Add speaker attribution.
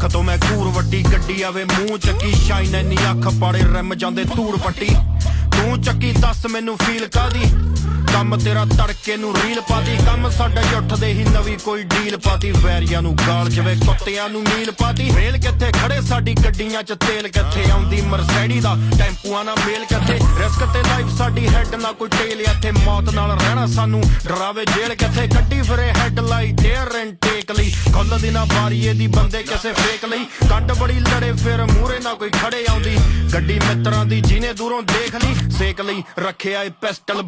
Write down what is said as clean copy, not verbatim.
Speaker 1: ਤੋਂ ਮੈਂ ਘੂਰ ਵੱਡੀ ਗੱਡੀ ਆਵੇ ਮੂੰਹ ਚੱਕੀ ਸ਼ਾਈਨ ਐਨੀ ਅੱਖ ਪਾੜੇ ਰਿਮ ਜਾਂਦੇ ਧੂੜ ਪੱਟੀ ਤੂੰ ਚੱਕੀ ਦੱਸ ਮੈਨੂੰ ਫੀਲ ਕਾਦੀ ਕੰਮ ਤੇਰਾ ਤੜਕੇ ਨੂੰ ਰੀਲ ਪਾਤੀ ਕੰਮ ਸਾਡਾ ਉੱਠਦੇ ਹੀ ਨਵੀਂ ਕੋਈ ਡੀਲ ਪਾਤੀ ਵੈਰੀਆਂ ਨੂੰ ਗਾਲ ਜਵੇ ਕੁੱਤਿਆਂ ਨੂੰ ਨੀਲ ਪਾਤੀ ਵੇਲ ਕਿੱਥੇ ਖੜੇ ਸਾਡੀ ਗੱਡੀਆਂ 'ਚ ਤੇਲ ਕਿੱਥੇ ਆਉਂਦੀ ਮਰਸੈਡੀ ਦਾ ਟੈਂਪੂਆਂ ਨਾਲ ਮੇਲ ਕਿੱਥੇ ਰਿਸਕ ਤੇ ਲਾਈਫ ਸਾਡੀ ਹੈਡ ਨਾ ਕੋਈ ਟੇਲ ਇੱਥੇ ਮੌਤ ਨਾਲ ਰਹਿਣਾ ਸਾਨੂੰ ਡਰਾਵੇ ਜੇਲ੍ਹ ਕਿੱਥੇ ਕੱਢੀ ਫਿਰੇ ਹੈਡਲਾਈਟ ਏਅਰ ਇਨਟੇਕ ਲਈ ਖੁੱਲਦੀ ਨਾ ਬਾਰੀਏ ਦੀ ਬੰਦੇ ਕਿਸੇ ਫੇਕ ਲਈ ਕੰਡ ਬੜੀ ਲੜੇ ਫਿਰ ਮੂਹਰੇ ਨਾ ਕੋਈ ਖੜੇ ਆਉਂਦੀ ਗੱਡੀ ਮਿੱਤਰਾਂ ਦੀ ਜਿਹਨੇ ਦੂਰੋਂ ਦੇਖ ਲਈ ਸੇਕ ਲਈ ਰੱਖਿਆ ਏ ਪਿਸਟਲ